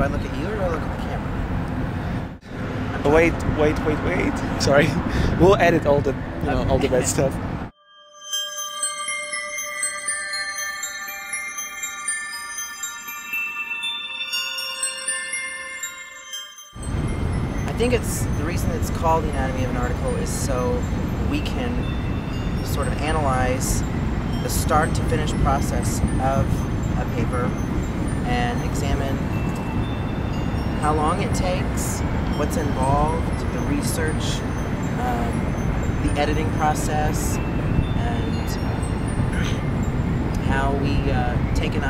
I look at you or do I look at the camera? Wait. Sorry. We'll edit all the, all the bad stuff. I think the reason it's called the anatomy of an article is so we can sort of analyze the start to finish process of a paper and examine how long it takes, what's involved, the research, the editing process, and how we take an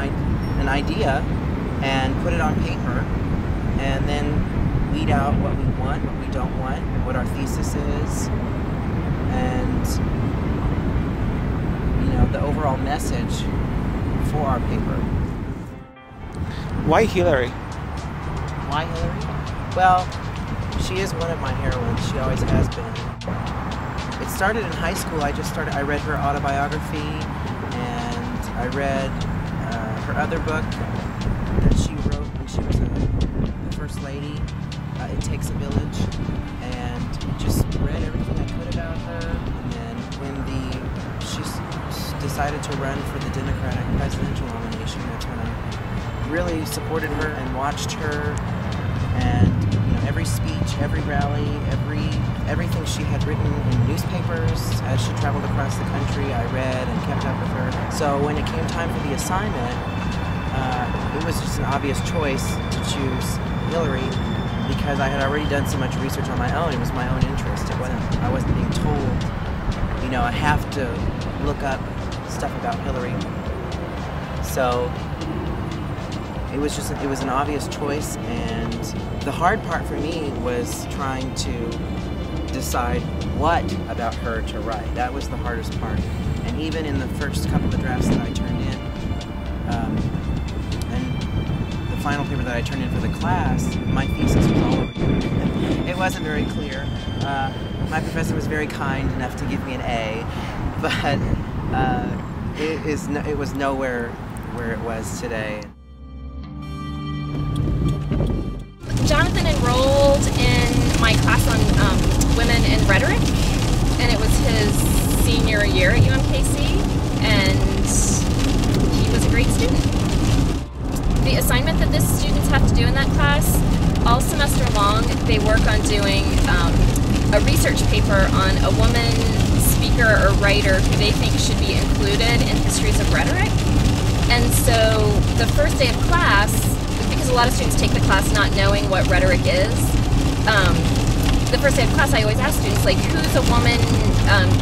idea and put it on paper and then weed out what we want, what we don't want, what our thesis is, and the overall message for our paper. Why Hillary? Why Hillary? Well, she is one of my heroines. She always has been. It started in high school. I read her autobiography, and I read her other book that she wrote when she was the First Lady. It Takes a Village, and just read everything I could about her. And then when she decided to run for the Democratic presidential nomination, that's when I really supported her and watched her. And every speech, every rally, everything she had written in newspapers as she traveled across the country, I read and kept up with her. So when it came time for the assignment, it was just an obvious choice to choose Hillary, because I had already done so much research on my own. It was my own interest. I wasn't being told, I have to look up stuff about Hillary. So it was an obvious choice, and the hard part for me was trying to decide what about her to write. That was the hardest part. And even in the first couple of drafts that I turned in, and the final paper that I turned in for the class, my thesis was all over. It wasn't very clear. My professor was very kind enough to give me an A, but it was nowhere where it was today. Jonathan enrolled in my class on women in rhetoric, and it was his senior year at UMKC, and he was a great student. The assignment that the students have to do in that class, all semester long, they work on doing a research paper on a woman speaker or writer who they think should be included in histories of rhetoric. And so the first day of class, because a lot of students take the class not knowing what rhetoric is, the first day of class I always ask students, like, who's a woman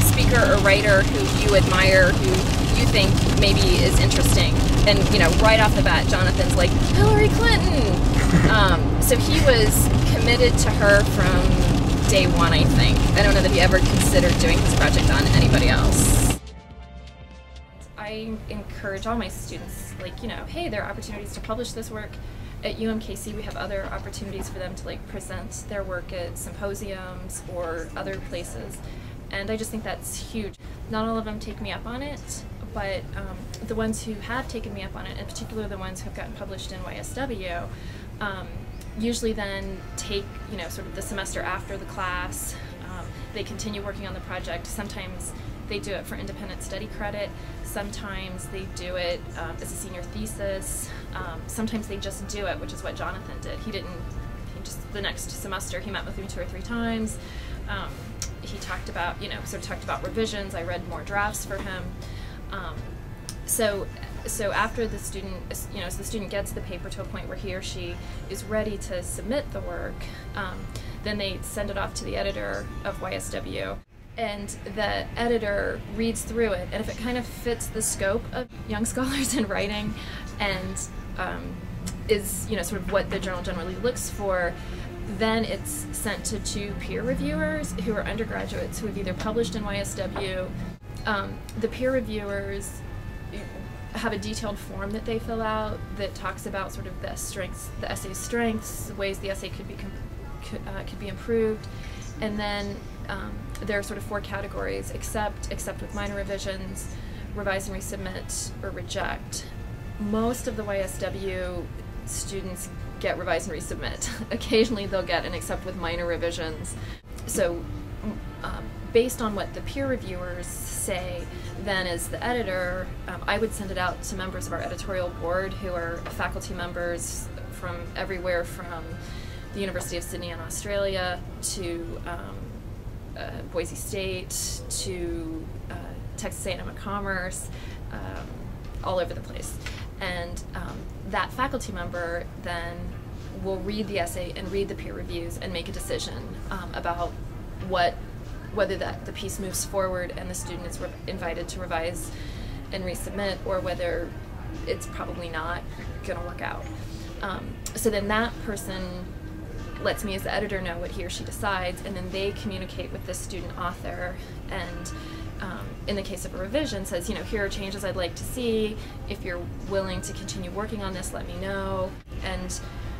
speaker or writer who you admire, who you think maybe is interesting? And, right off the bat, Jonathan's like, Hillary Clinton! So he was committed to her from day one, I think. I don't know that he ever considered doing his project on anybody else. I encourage all my students, hey, there are opportunities to publish this work. At UMKC, we have other opportunities for them to present their work at symposiums or other places, and I just think that's huge. Not all of them take me up on it, but the ones who have taken me up on it, in particular the ones who have gotten published in YSW, usually then take sort of the semester after the class. They continue working on the project. Sometimes they do it for independent study credit. Sometimes they do it as a senior thesis. Sometimes they just do it, which is what Jonathan did. The next semester he met with me 2 or 3 times. He talked about, talked about revisions. I read more drafts for him. So after the student, as the student gets the paper to a point where he or she is ready to submit the work, then they send it off to the editor of YSW. And the editor reads through it, and if it kind of fits the scope of young scholars in writing and is sort of what the journal generally looks for, then it's sent to 2 peer reviewers who are undergraduates who have either published in YSW. The peer reviewers have a detailed form that they fill out that talks about sort of the essay's strengths, ways the essay could be improved, and then there are sort of 4 categories: accept with minor revisions, revise and resubmit, or reject. Most of the YSW students get revise and resubmit. Occasionally they'll get an accept with minor revisions. So based on what the peer reviewers say, then as the editor, I would send it out to members of our editorial board who are faculty members from everywhere from the University of Sydney in Australia to Boise State to Texas A&M Commerce, all over the place. And that faculty member then will read the essay and read the peer reviews and make a decision about whether the piece moves forward and the student is invited to revise and resubmit, or whether it's probably not going to work out. So then that person lets me as the editor know what he or she decides, and then they communicate with the student author, and in the case of a revision says, you know, here are changes I'd like to see. If you're willing to continue working on this, let me know. And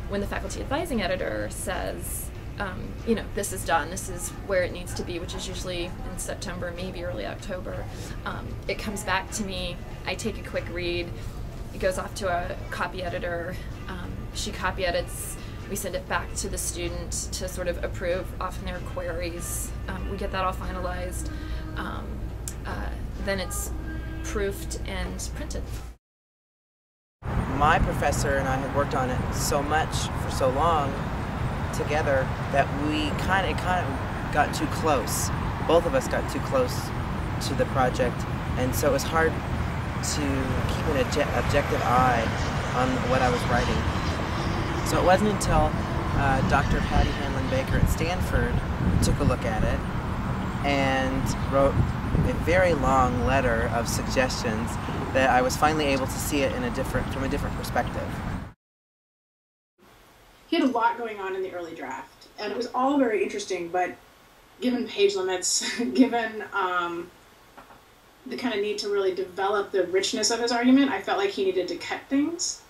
when the faculty advising editor says, you know, this is done, this is where it needs to be, which is usually in September, maybe early October, it comes back to me, I take a quick read, it goes off to a copy editor, she copy edits, we send it back to the student to sort of approve often their queries, we get that all finalized, then it's proofed and printed. My professor and I had worked on it so much for so long together that it kind of got too close. Both of us got too close to the project, and so it was hard to keep an objective eye on what I was writing. So it wasn't until Dr. Patty Hanlon Baker at Stanford took a look at it and wrote a very long letter of suggestions that I was finally able to see it from a different perspective. He had a lot going on in the early draft, and it was all very interesting, but given page limits, given the kind of need to really develop the richness of his argument, I felt like he needed to cut things.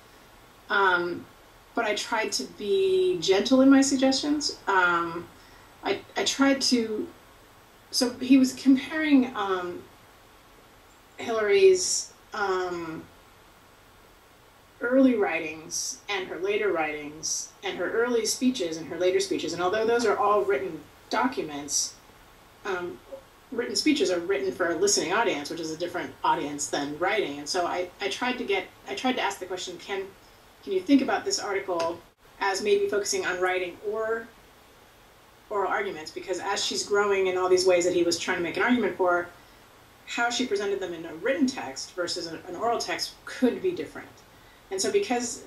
But I tried to be gentle in my suggestions. I tried to, so he was comparing Hillary's early writings and her later writings and her early speeches and her later speeches. And although those are all written documents, written speeches are written for a listening audience, which is a different audience than writing. And so I tried to ask the question, can you think about this article as maybe focusing on writing or oral arguments? Because as she's growing in all these ways that he was trying to make an argument for, how she presented them in a written text versus an oral text could be different. And so because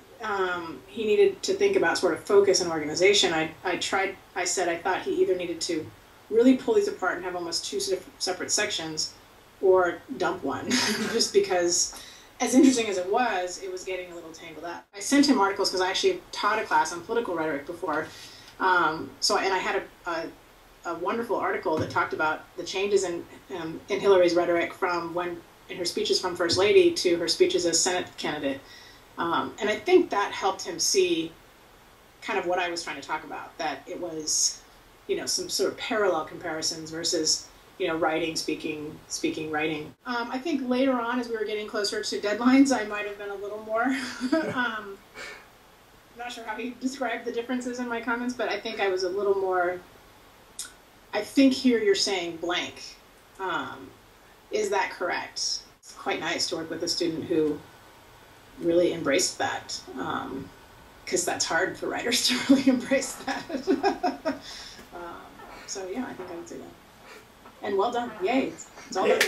he needed to think about sort of focus and organization, I said I thought he either needed to really pull these apart and have almost two separate sections, or dump one, just because, as interesting as it was getting a little tangled up. I sent him articles because I actually taught a class on political rhetoric before, and I had a wonderful article that talked about the changes in Hillary's rhetoric from in her speeches from First Lady to her speeches as Senate candidate. And I think that helped him see kind of what I was trying to talk about, that it was, you know, some sort of parallel comparisons versus, you know, writing, speaking, writing. I think later on, as we were getting closer to deadlines, I might have been a little more, I'm not sure how he described the differences in my comments, but I think I was a little more, I think here you're saying blank. Is that correct? It's quite nice to work with a student who really embraced that, because that's hard for writers to really embrace that. So yeah, I think I would say that. And well done, yay, it's all done.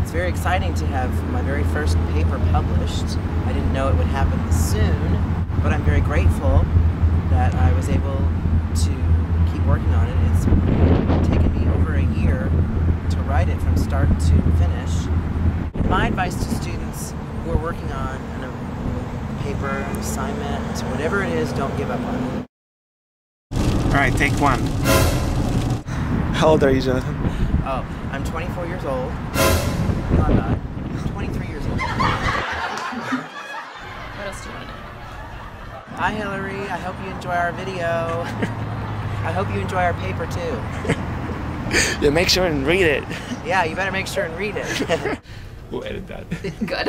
It's very exciting to have my very first paper published. I didn't know it would happen this soon, but I'm very grateful that I was able to keep working on it. It's taken me over a year to write it from start to finish. My advice to students who are working on a paper, an assignment, whatever it is, don't give up on it. All right, take one. How old are you, Jonathan? Oh, I'm 24 years old. No, I'm not. I'm 23 years old. What else do you want to know? Hi, Hillary. I hope you enjoy our video. I hope you enjoy our paper, too. Yeah, make sure and read it. Yeah, you better make sure and read it. We'll edit that. Good.